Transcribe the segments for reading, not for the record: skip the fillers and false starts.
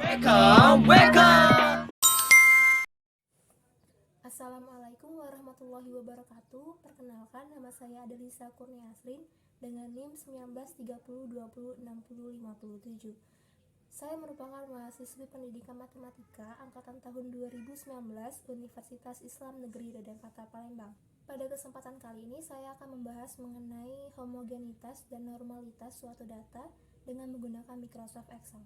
Welcome. Assalamualaikum warahmatullahi wabarakatuh. Perkenalkan, nama saya Adelisa Kurniasrin dengan NIM 1930206057. Saya merupakan mahasiswi pendidikan matematika angkatan tahun 2019 Universitas Islam Negeri Yogyakarta Palembang. Pada kesempatan kali ini saya akan membahas mengenai homogenitas dan normalitas suatu data dengan menggunakan Microsoft Excel.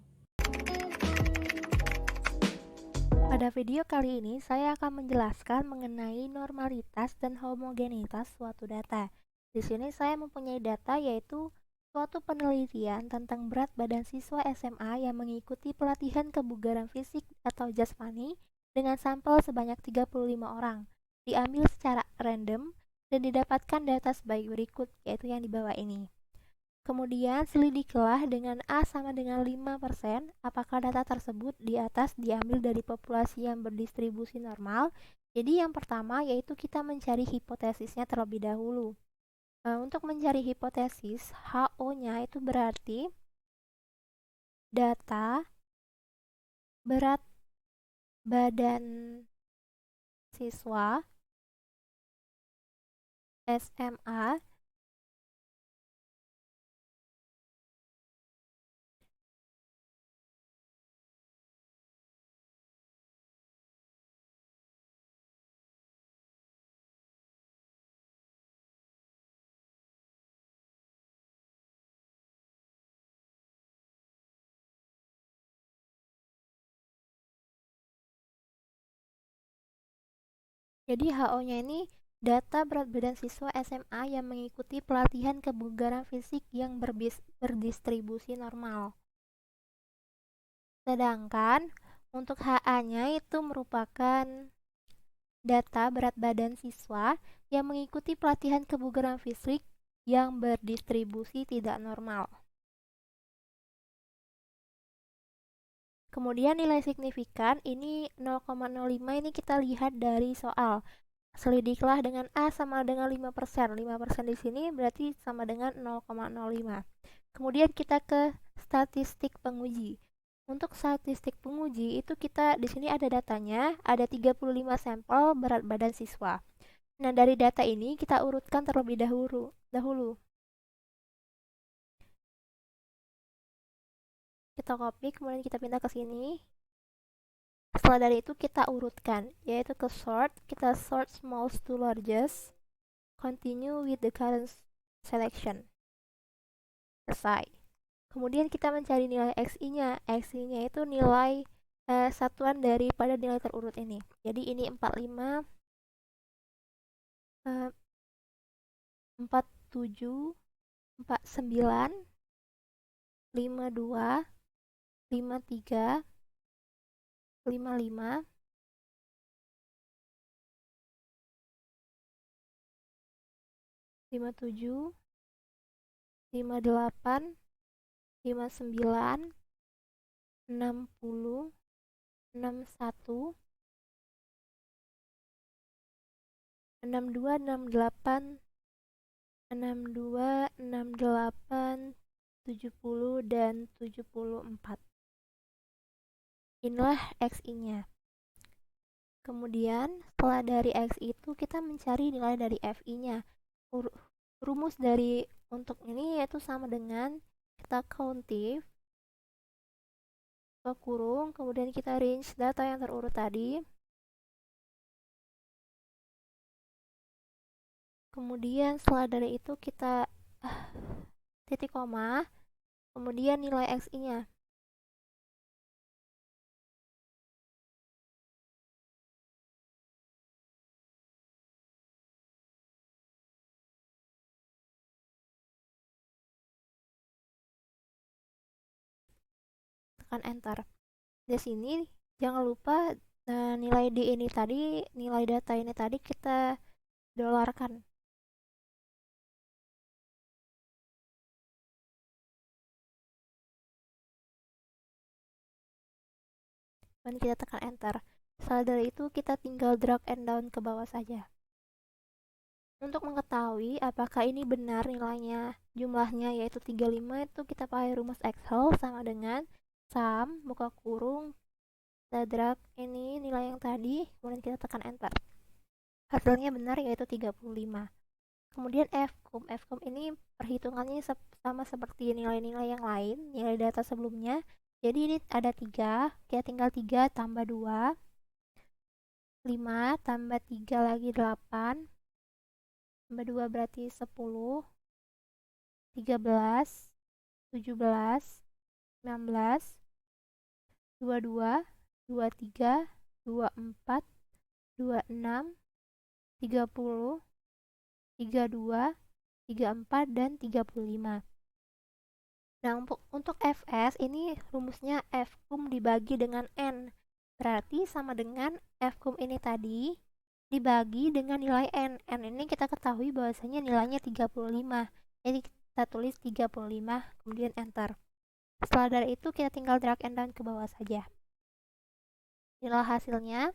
Pada video kali ini, saya akan menjelaskan mengenai normalitas dan homogenitas suatu data. Di sini saya mempunyai data yaitu suatu penelitian tentang berat badan siswa SMA yang mengikuti pelatihan kebugaran fisik atau jasmani dengan sampel sebanyak 35 orang. Diambil secara random dan didapatkan data sebagai berikut, yaitu yang di bawah ini. Kemudian selidikilah dengan A sama dengan 5%, apakah data tersebut di atas diambil dari populasi yang berdistribusi normal. Jadi yang pertama yaitu kita mencari hipotesisnya terlebih dahulu. Untuk mencari hipotesis, HO-nya itu berarti data berat badan siswa SMA Jadi HO-nya ini data berat badan siswa SMA yang mengikuti pelatihan kebugaran fisik yang berdistribusi normal. Sedangkan untuk HA-nya itu merupakan data berat badan siswa yang mengikuti pelatihan kebugaran fisik yang berdistribusi tidak normal. Kemudian nilai signifikan ini 0,05, ini kita lihat dari soal. Selidiklah dengan A sama dengan 5%. 5% di sini berarti sama dengan 0,05. Kemudian kita ke statistik penguji. Untuk statistik penguji itu kita di sini ada datanya, ada 35 sampel berat badan siswa. Nah, dari data ini kita urutkan terlebih dahulu. Kita copy, kemudian kita pindah ke sini. Setelah dari itu kita urutkan, yaitu ke sort, kita sort smallest to largest, continue with the current selection. Selesai. Kemudian kita mencari nilai XI-nya. XI-nya itu nilai satuan daripada nilai terurut ini. Jadi ini 45, 47, 49, 52, 53, 55, 57, 58, 59, 60, 61, 62, 68, 62, 68, 70, dan 74. Inilah XI-nya. Kemudian setelah dari X itu kita mencari nilai dari FI-nya. Rumus dari untuk ini yaitu sama dengan kita countif kurung, kemudian kita range data yang terurut tadi. Kemudian setelah dari itu kita titik koma, kemudian nilai XI-nya. Tekan enter. Di sini jangan lupa nilai D ini tadi, nilai data ini tadi kita dolarkan. Dan kita tekan enter. Setelah dari itu kita tinggal drag and down ke bawah saja. Untuk mengetahui apakah ini benar nilainya, jumlahnya yaitu 35, itu kita pakai rumus Excel sama dengan sum, buka kurung, kita drag ini nilai yang tadi, kemudian kita tekan enter. Hasilnya benar, yaitu 35. Kemudian fcum ini perhitungannya sama seperti nilai-nilai yang lain, nilai data sebelumnya. Jadi ini ada 3, kita tinggal 3 tambah 2, 5 tambah 3 lagi 8, tambah 2 berarti 10, 13, 17, 19, 22, 23, 24, 26, 30, 32, 34, dan 35. Nah, untuk fs ini rumusnya fcum dibagi dengan n. Berarti sama dengan fcum ini tadi dibagi dengan nilai n. N ini kita ketahui bahwasanya nilainya 35. Jadi kita tulis 35, kemudian enter. Setelah dari itu kita tinggal drag and down ke bawah saja. Inilah hasilnya.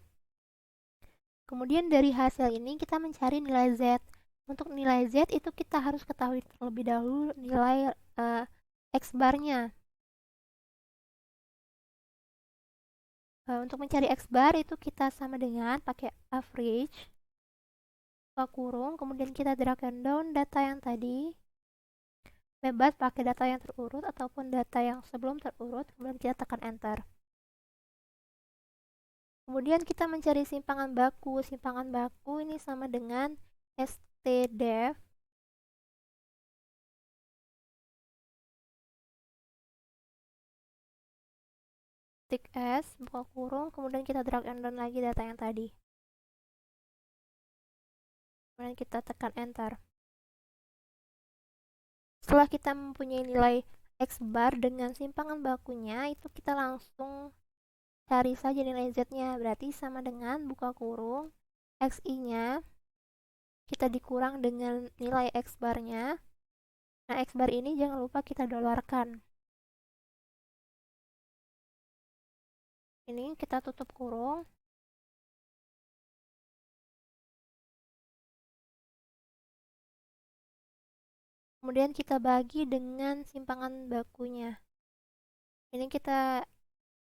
Kemudian dari hasil ini kita mencari nilai z. Untuk nilai z itu kita harus ketahui terlebih dahulu nilai x barnya. Untuk mencari x bar itu kita sama dengan pakai average, buka kurung, kemudian kita drag and down data yang tadi, bebas pakai data yang terurut ataupun data yang sebelum terurut, kemudian kita tekan enter. Kemudian kita mencari simpangan baku. Simpangan baku ini sama dengan stdef tick s, buka kurung, kemudian kita drag and down lagi data yang tadi. Kemudian kita tekan enter. Setelah kita mempunyai nilai x bar dengan simpangan bakunya, itu kita langsung cari saja nilai z-nya. Berarti sama dengan buka kurung, xi-nya kita dikurang dengan nilai x bar-nya. Nah, x bar ini jangan lupa kita dolarkan. Ini kita tutup kurung. Kemudian kita bagi dengan simpangan bakunya. Ini kita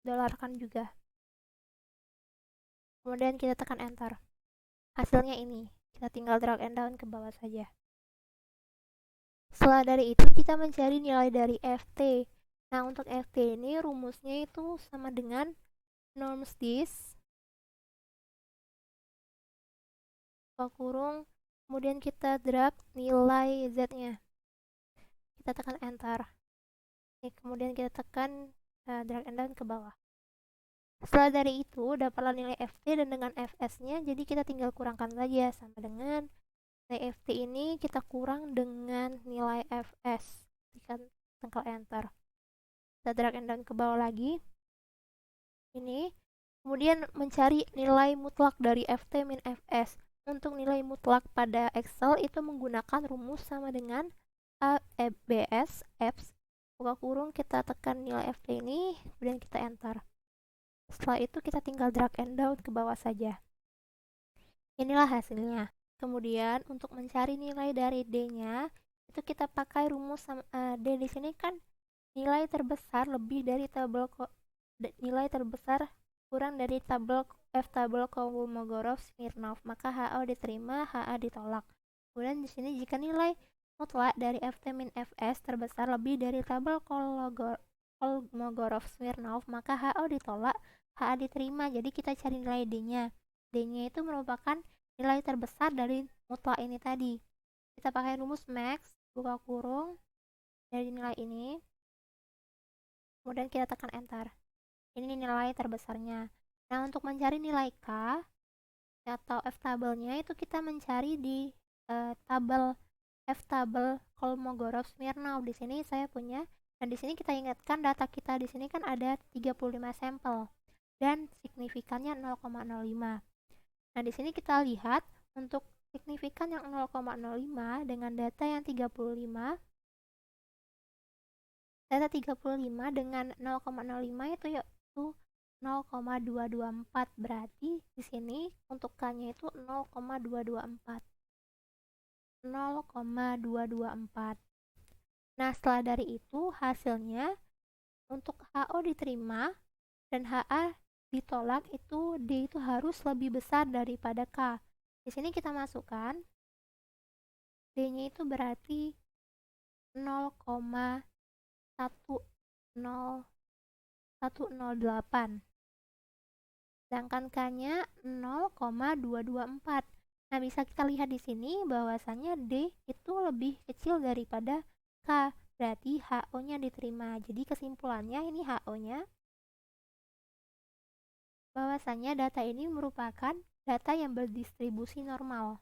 dolarkan juga. Kemudian kita tekan enter. Hasilnya ini. Kita tinggal drag and down ke bawah saja. Setelah dari itu kita mencari nilai dari ft. Nah, untuk ft ini rumusnya itu sama dengan norms this, buka kurung, kemudian kita drag nilai z-nya. Kita tekan enter. Kemudian kita tekan drag and down ke bawah. Setelah dari itu dapatlah nilai ft dan dengan fs-nya, jadi kita tinggal kurangkan saja sama dengan nilai ft ini kita kurang dengan nilai fs. Kita tekan enter. Kita drag and down ke bawah lagi. Ini kemudian mencari nilai mutlak dari ft min fs. Untuk nilai mutlak pada Excel itu menggunakan rumus sama dengan abs apps, buka kurung, kita tekan nilai ft ini, kemudian kita enter. Setelah itu kita tinggal drag and down ke bawah saja. Inilah hasilnya. Kemudian untuk mencari nilai dari d-nya itu kita pakai rumus d di sini kan nilai terbesar lebih dari tabel nilai terbesar kurang dari tabel tabel Kolmogorov-Smirnov, maka HO diterima, HA ditolak. Kemudian di sini jika nilai mutlak dari ft min fs terbesar lebih dari tabel Kolmogorov-Smirnov, maka HO ditolak, HA diterima. Jadi kita cari nilai d-nya. D-nya itu merupakan nilai terbesar dari mutlak ini tadi. Kita pakai rumus max, buka kurung, dari nilai ini. Kemudian kita tekan enter. Ini nilai terbesarnya. Nah, untuk mencari nilai K atau F tabelnya itu kita mencari di tabel F tabel Kolmogorov-Smirnov. Di sini saya punya, dan di sini kita ingatkan data kita di sini kan ada 35 sampel dan signifikannya 0,05. Nah, di sini kita lihat untuk signifikan yang 0,05 dengan data yang 35. Data 35 dengan 0,05 itu yaitu 0,224. Berarti di sini untuk K-nya itu 0,224. 0,224. Nah, setelah dari itu hasilnya untuk HO diterima dan HA ditolak, itu D itu harus lebih besar daripada K. Di sini kita masukkan D-nya itu berarti 0,10108. Sedangkan K-nya 0,224. Nah, bisa kita lihat di sini bahwasannya D itu lebih kecil daripada K. Berarti HO-nya diterima. Jadi kesimpulannya ini HO-nya bahwasannya data ini merupakan data yang berdistribusi normal.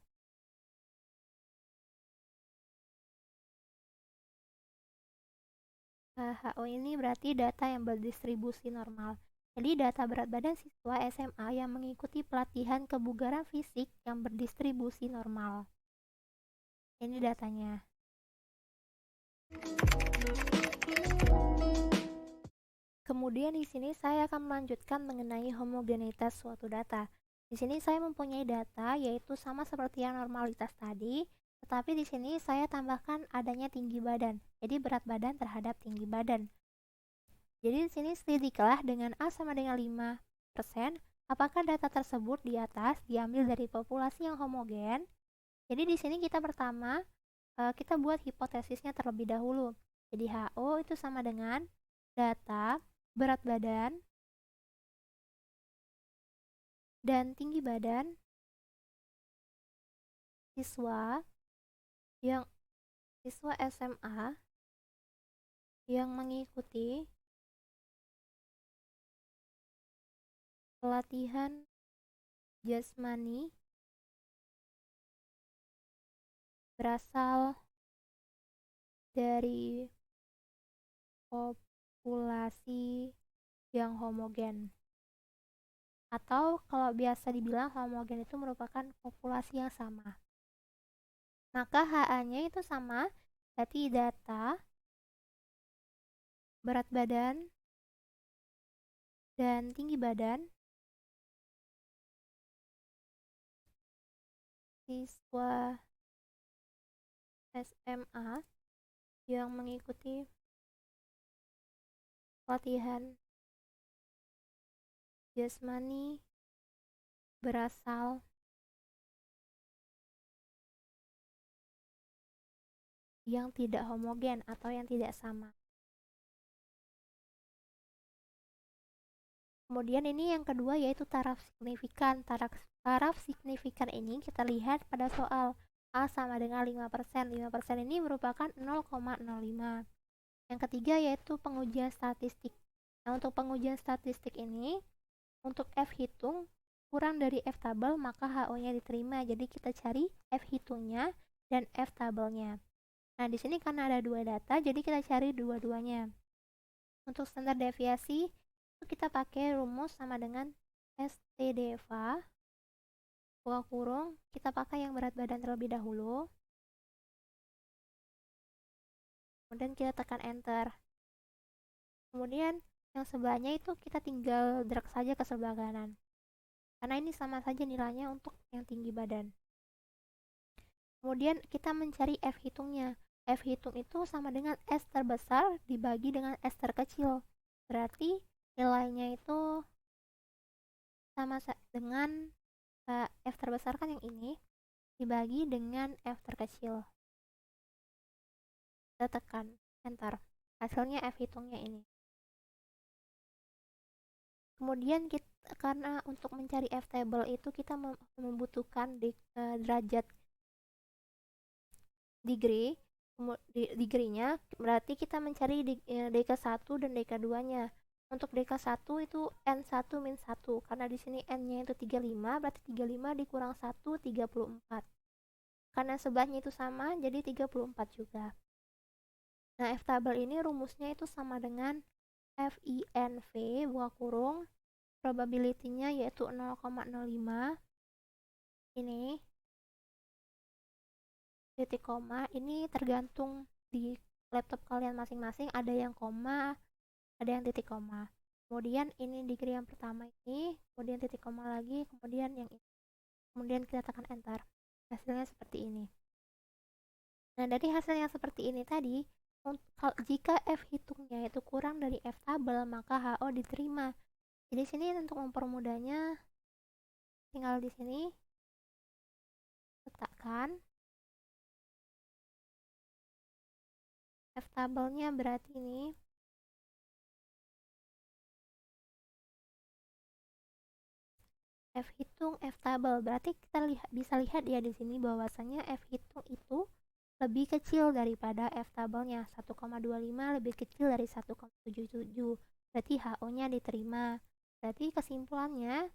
HO ini berarti data yang berdistribusi normal. Jadi data berat badan siswa SMA yang mengikuti pelatihan kebugaran fisik yang berdistribusi normal. Ini datanya. Kemudian di sini saya akan melanjutkan mengenai homogenitas suatu data. Di sini saya mempunyai data yaitu sama seperti yang normalitas tadi, tetapi di sini saya tambahkan adanya tinggi badan. Jadi berat badan terhadap tinggi badan. Jadi di sini selidiklah dengan A sama dengan 5%, apakah data tersebut di atas diambil dari populasi yang homogen. Jadi di sini kita pertama kita buat hipotesisnya terlebih dahulu. Jadi HO itu sama dengan data berat badan dan tinggi badan siswa SMA yang mengikuti pelatihan jasmani berasal dari populasi yang homogen. Atau kalau biasa dibilang homogen itu merupakan populasi yang sama. Maka HA-nya itu sama, berarti data berat badan dan tinggi badan siswa SMA yang mengikuti pelatihan jasmani berasal yang tidak homogen atau yang tidak sama. Kemudian ini yang kedua yaitu taraf signifikan. Taraf signifikan ini kita lihat pada soal A sama dengan 5%. 5% ini merupakan 0,05. Yang ketiga yaitu pengujian statistik. Nah, untuk pengujian statistik ini, untuk F hitung kurang dari F tabel maka HO-nya diterima. Jadi kita cari F hitungnya dan F tabelnya. Nah, di sini karena ada dua data, jadi kita cari dua-duanya. Untuk standar deviasi, itu kita pakai rumus sama dengan STDEVA buka kurung, kita pakai yang berat badan terlebih dahulu. Kemudian kita tekan enter. Kemudian yang sebelahnya itu kita tinggal drag saja ke sebelah kanan. Karena ini sama saja nilainya untuk yang tinggi badan. Kemudian kita mencari F hitungnya. F hitung itu sama dengan S terbesar dibagi dengan S terkecil. Berarti nilainya itu sama dengan F terbesar kan yang ini dibagi dengan F terkecil. Kita tekan enter. Hasilnya F hitungnya ini. Kemudian kita, karena untuk mencari F table itu kita membutuhkan derajat degree-nya, berarti kita mencari DK1 dan DK2-nya. Untuk DK1 itu N1 min 1, karena di sini N-nya itu 35, berarti 35 dikurang 1, 34. Karena sebelahnya itu sama, jadi 34 juga. Nah, F table ini rumusnya itu sama dengan FINV buka kurung, probability-nya yaitu 0,05. Ini titik koma, ini tergantung di laptop kalian masing-masing, ada yang koma, ada yang titik koma. Kemudian ini degree yang pertama ini, kemudian titik koma lagi, kemudian yang ini. Kemudian kita tekan enter. Hasilnya seperti ini. Nah, dari hasil yang seperti ini tadi, Jika F hitungnya itu kurang dari F tabel, maka HO diterima. Jadi sini untuk mempermudahnya, tinggal di sini letakkan F tabelnya, berarti ini F hitung F tabel. Berarti kita bisa lihat ya di sini bahwasanya F hitung itu lebih kecil daripada F tabelnya. 1,25 lebih kecil dari 1,77. Berarti HO-nya diterima. Berarti kesimpulannya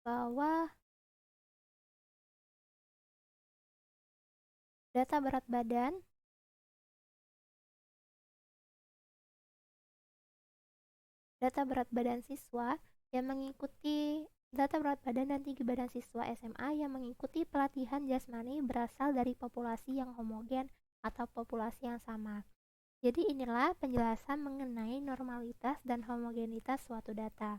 bahwa data berat badan siswa yang mengikuti data berat badan dan tinggi badan siswa SMA yang mengikuti pelatihan jasmani berasal dari populasi yang homogen atau populasi yang sama. Jadi inilah penjelasan mengenai normalitas dan homogenitas suatu data.